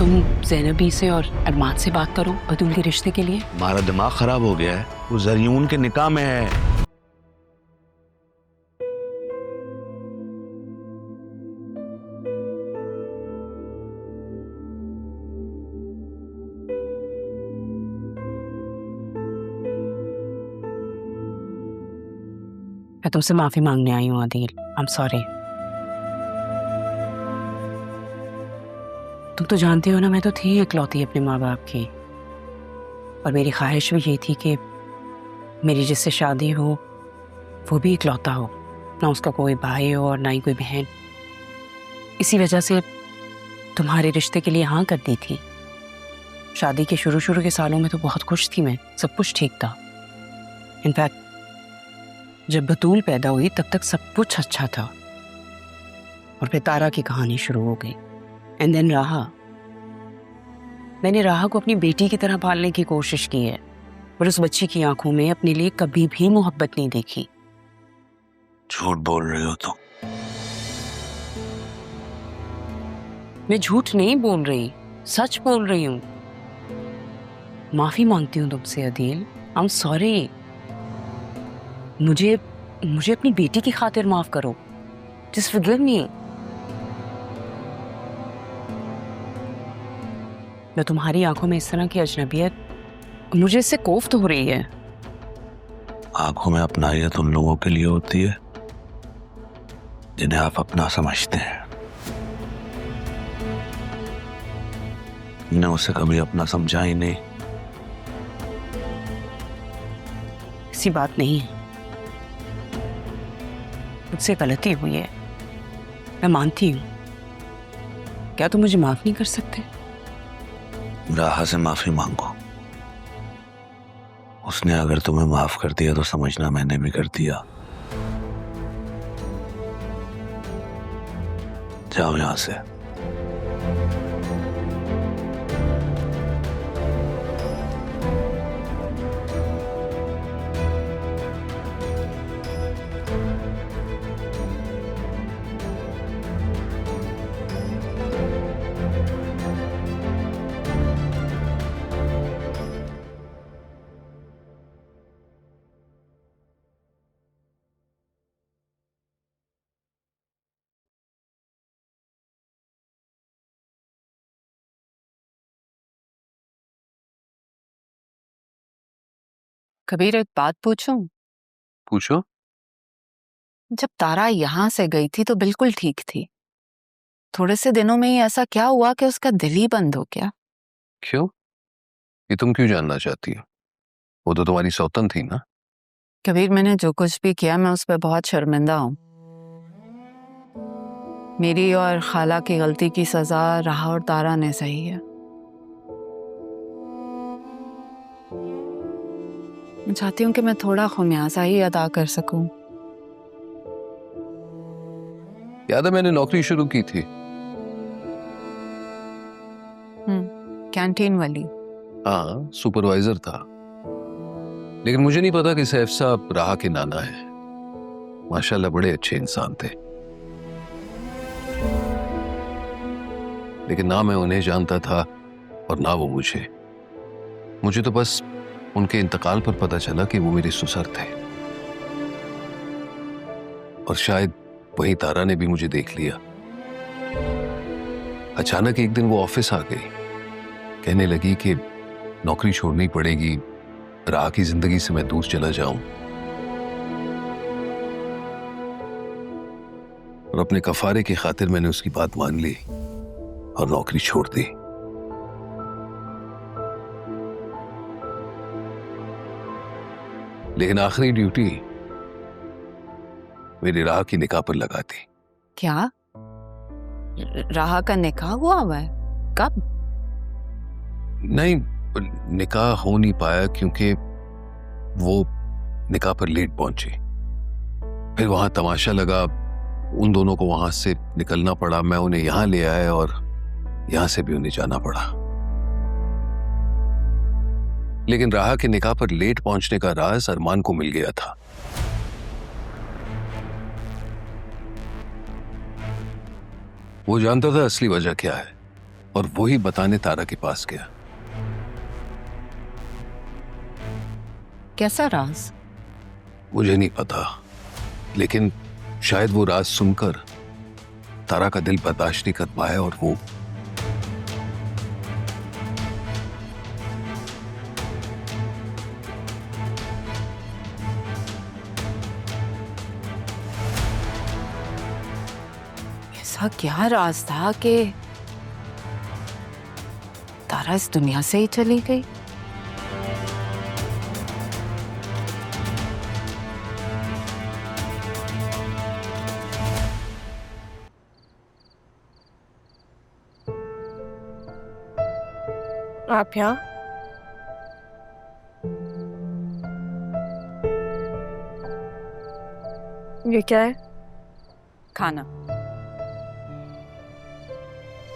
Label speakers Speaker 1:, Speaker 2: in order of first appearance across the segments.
Speaker 1: तुम ज़ैनबी से और अरमान से बात करो बतूल के रिश्ते के लिए।
Speaker 2: हमारा दिमाग खराब हो गया है, वो जरियून के निकाह में है।
Speaker 1: मैं तुमसे माफी मांगने आई हूँ आदिल, आई एम सॉरी। तुम तो जानते हो ना, मैं तो थी इकलौती अपने माँ बाप की, और मेरी ख्वाहिश भी यही थी कि मेरी जिससे शादी हो वो भी इकलौता हो, ना उसका कोई भाई हो और ना ही कोई बहन। इसी वजह से तुम्हारे रिश्ते के लिए हाँ कर दी थी। शादी के शुरू के सालों में तो बहुत खुश थी मैं, सब कुछ ठीक था। इनफैक्ट जब बतूल पैदा हुई तब तक सब कुछ अच्छा था, और फिर तारा की कहानी शुरू हो गई। एंड देन राहा। मैंने राहा को अपनी बेटी की तरह पालने की कोशिश की है, पर उस बच्ची की आंखों में अपने लिए कभी भी मोहब्बत नहीं देखी।
Speaker 2: झूठ बोल रहे हो तुम।
Speaker 1: मैं झूठ नहीं बोल रही, सच बोल रही हूँ। माफी मांगती हूँ तुमसे अदील, आई एम सॉरी। मुझे अपनी बेटी की खातिर माफ करो, जस्ट फॉरगिव मी। मैं तुम्हारी आंखों में इस तरह की अजनबियत, मुझे इससे कोफ्त हो रही है।
Speaker 2: आंखों में अपनाइयत उन लोगों के लिए होती है जिन्हें आप अपना समझते हैं। मैंने उसे कभी अपना समझा ही नहीं।
Speaker 1: ऐसी बात नहीं है, मुझसे गलती हुई है, मैं मानती हूँ। क्या तुम मुझे माफ नहीं कर सकते?
Speaker 2: राहा से माफी मांगो। उसने अगर तुम्हें माफ कर दिया तो समझना मैंने भी कर दिया। जाओ यहां से।
Speaker 3: कबीर, एक बात पूछूं?
Speaker 2: पूछो।
Speaker 3: जब तारा यहाँ से गई थी तो बिल्कुल ठीक थी। थोड़े से दिनों में ही ऐसा क्या हुआ कि उसका दिल ही बंद हो गया?
Speaker 4: क्यों? ये तुम क्यों जानना चाहती हो? वो तो तुम्हारी सौतन थी ना।
Speaker 3: कबीर, मैंने जो कुछ भी किया मैं उस पर बहुत शर्मिंदा हूँ। मेरी और खाला की गलती की सजा राहा और तारा ने सही है। मैं चाहती हूँ कि मैं थोड़ा खुमियाजा ही अदा कर सकूं।
Speaker 4: याद है मैंने नौकरी शुरू की थी।
Speaker 3: कैंटीन वाली।
Speaker 4: हाँ, सुपरवाइजर था। लेकिन मुझे नहीं पता कि सैफ साहब राहा के नाना है। माशाल्लाह बड़े अच्छे इंसान थे। लेकिन ना मैं उन्हें जानता था और ना वो मुझे तो बस उनके इंतकाल पर पता चला कि वो मेरे ससुर थे। और शायद वही तारा ने भी मुझे देख लिया। अचानक एक दिन वो ऑफिस आ गई, कहने लगी कि नौकरी छोड़नी पड़ेगी, राह की जिंदगी से मैं दूर चला जाऊं। और अपने कफारे की खातिर मैंने उसकी बात मान ली और नौकरी छोड़ दी। लेकिन आखिरी ड्यूटी मेरी राह की निकाह पर लगा दी।
Speaker 3: क्या? राहा का निकाह हुआ है? कब?
Speaker 4: नहीं, निकाह हो नहीं पाया क्योंकि वो निकाह पर लेट पहुंची। फिर वहां तमाशा लगा, उन दोनों को वहां से निकलना पड़ा। मैं उन्हें यहां ले आया और यहां से भी उन्हें जाना पड़ा। लेकिन राहा के निकाह पर लेट पहुंचने का राज अरमान को मिल गया था। वो जानता था असली वजह क्या है और वही बताने तारा के पास गया।
Speaker 3: कैसा राज?
Speaker 4: मुझे नहीं पता, लेकिन शायद वो राज सुनकर तारा का दिल बर्दाश्त नहीं कर पाया और वो
Speaker 3: ऐसा क्या राज था कि तारा इस दुनिया से ही चली गई?
Speaker 5: आप यहाँ? ये क्या है?
Speaker 3: खाना।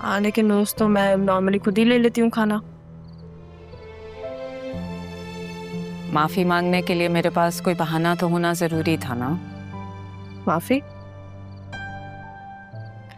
Speaker 5: हाँ, लेकिन रोज तो मैं नॉर्मली खुद ही ले लेती हूँ खाना।
Speaker 3: माफी मांगने के लिए मेरे पास कोई बहाना तो होना जरूरी था ना।
Speaker 5: माफी?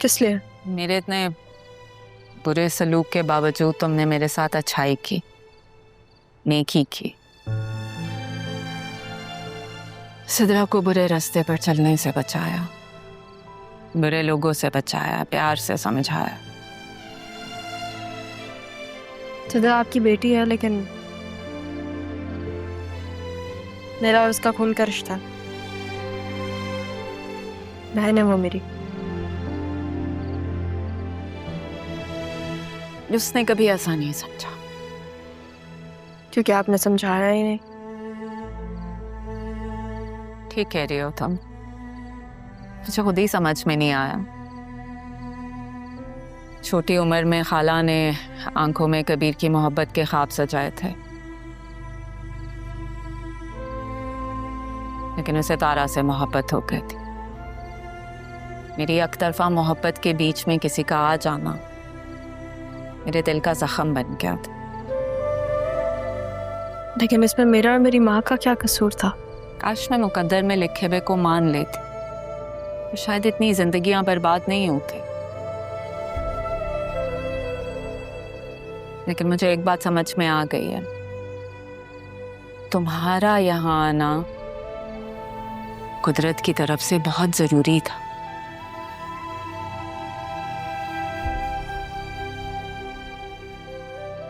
Speaker 5: किस लिए?
Speaker 3: मेरे इतने बुरे सलूक के बावजूद तुमने मेरे साथ अच्छाई की, नेकी की। सिद्रा को बुरे रास्ते पर चलने से बचाया, बुरे लोगों से बचाया, प्यार से समझाया।
Speaker 5: सिद्रा आपकी बेटी है, लेकिन मेरा और उसका खून का रिश्ता है। बहन है वो मेरी।
Speaker 3: उसने कभी ऐसा नहीं समझा।
Speaker 5: क्योंकि आपने समझाया ही नहीं।
Speaker 3: ठीक कह रही हो तुम, मुझे खुद ही समझ में नहीं आया। छोटी उम्र में खाला ने आंखों में कबीर की मोहब्बत के ख्वाब सजाए थे, लेकिन उसे तारा से मोहब्बत हो गई थी। मेरी एकतरफा मोहब्बत के बीच में किसी का आ जाना मेरे दिल का जख्म बन गया था।
Speaker 5: लेकिन इसमें मेरा और मेरी माँ का क्या कसूर था?
Speaker 3: काश मैं मुकद्दर में लिखे हुए को मान लेती तो शायद इतनी जिंदगियां बर्बाद नहीं होती। लेकिन मुझे एक बात समझ में आ गई है, तुम्हारा यहाँ आना कुदरत की तरफ से बहुत जरूरी था।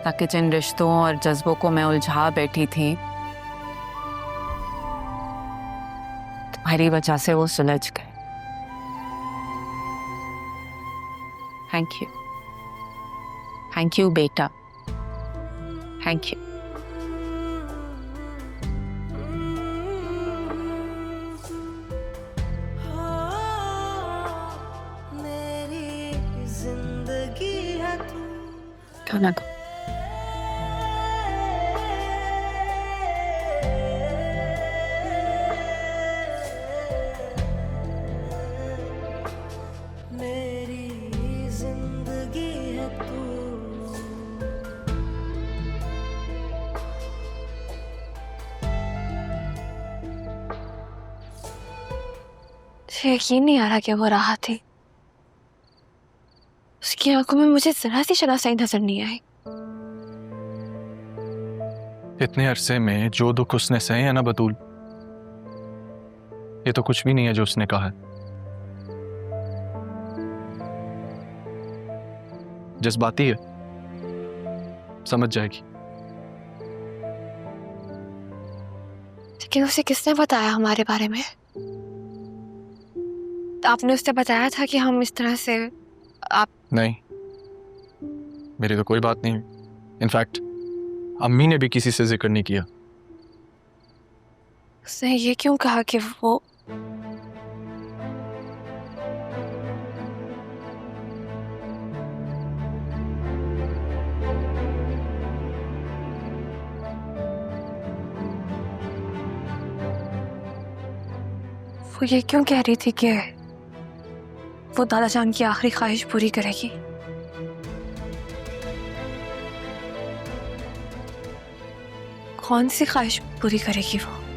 Speaker 3: ताकि जिन रिश्तों और जज्बों को मैं उलझा बैठी थी, तुम्हारी वजह से वो सुलझ गए। थैंक यू बेटा, थैंक यू। खाना खाओ।
Speaker 5: यकीन नहीं आ रहा कि वो रहा थी। उसकी आंखों में मुझे जरा सी शनासाई नजर नहीं आई।
Speaker 6: इतने अरसे में जो दुख उसने सहे है ना बतूल, ये तो कुछ भी नहीं है जो उसने कहा है। जज्बाती है, समझ जाएगी।
Speaker 5: लेकिन उसे किसने बताया हमारे बारे में? आपने उससे बताया था कि हम इस तरह से आप?
Speaker 6: नहीं, मेरी तो कोई बात नहीं। इनफैक्ट अम्मी ने भी किसी से जिक्र नहीं किया।
Speaker 5: उसने ये क्यों कहा कि वो? वो ये क्यों कह रही थी कि वो दादा जान की आखिरी ख्वाहिश पूरी करेगी? कौन सी ख्वाहिश पूरी करेगी वो?